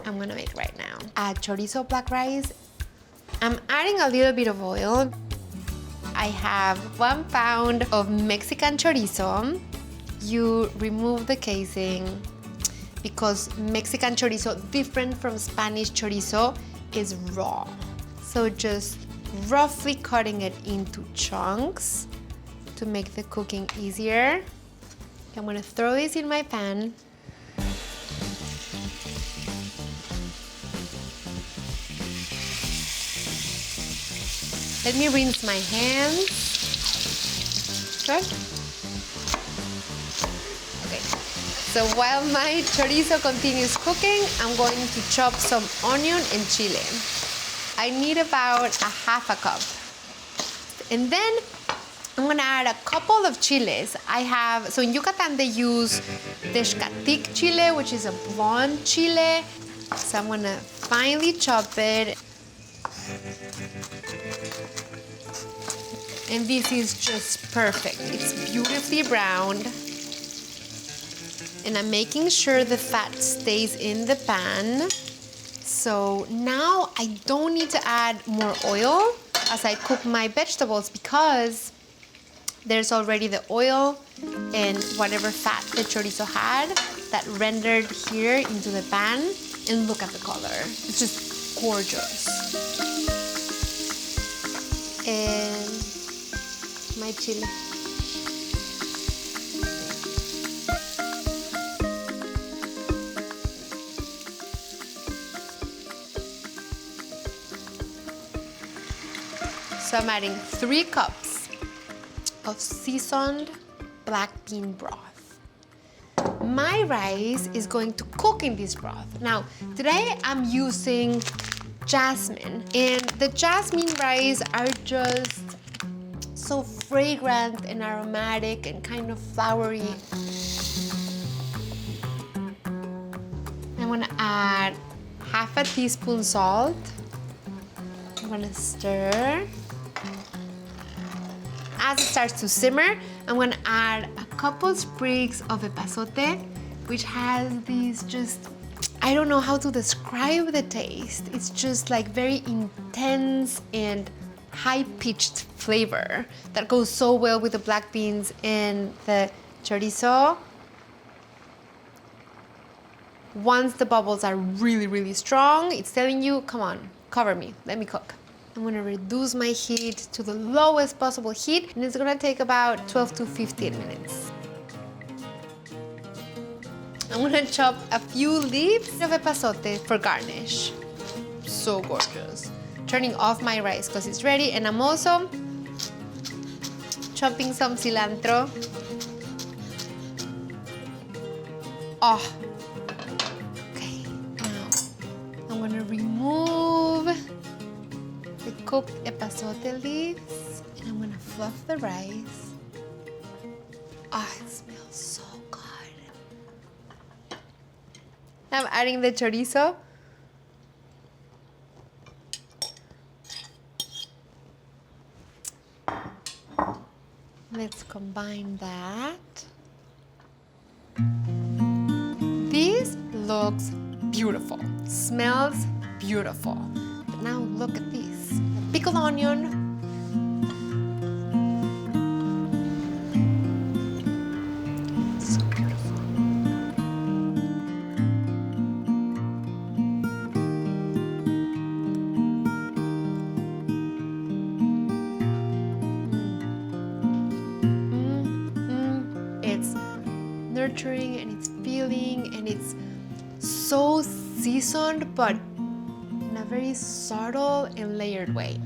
I'm gonna make right now. Add chorizo black rice. I'm adding a little bit of oil. I have 1 pound of Mexican chorizo. You remove the casing because Mexican chorizo, different from Spanish chorizo, is raw. So just roughly cutting it into chunks to make the cooking easier. I'm gonna throw this in my pan. Let me rinse my hands. Good. Okay. So while my chorizo continues cooking, I'm going to chop some onion and chile. I need about a half a cup. And then I'm gonna add a couple of chiles. So in Yucatan they use Texcatic chile, which is a blonde chile. So I'm gonna finely chop it. And this is just perfect. It's beautifully browned. And I'm making sure the fat stays in the pan. So now I don't need to add more oil as I cook my vegetables because there's already the oil and whatever fat the chorizo had that rendered here into the pan. And look at the color. It's just gorgeous. And my chili. So I'm adding 3 cups of seasoned black bean broth. My rice is going to cook in this broth. Now, today I'm using jasmine, and the jasmine rice are just so fragrant and aromatic and kind of flowery. I'm gonna add half a teaspoon salt. I'm gonna stir. As it starts to simmer, I'm gonna add a couple sprigs of epazote, which has these just, I don't know how to describe the taste. It's just like very intense and high-pitched flavor that goes so well with the black beans and the chorizo. Once the bubbles are really, really strong, it's telling you, come on, cover me, let me cook. I'm gonna reduce my heat to the lowest possible heat, and it's gonna take about 12 to 15 minutes. I'm gonna chop a few leaves of epazote for garnish. So gorgeous. Turning off my rice because it's ready, and I'm also chopping some cilantro. Oh, okay, now I'm gonna remove the cooked epazote leaves, and I'm gonna fluff the rice. Oh, it smells so good. I'm adding the chorizo. Let's combine that. This looks beautiful, smells beautiful. But now look at this. Pickled onion. So beautiful. It's nurturing and it's filling and it's so seasoned, but in a very subtle and layered way.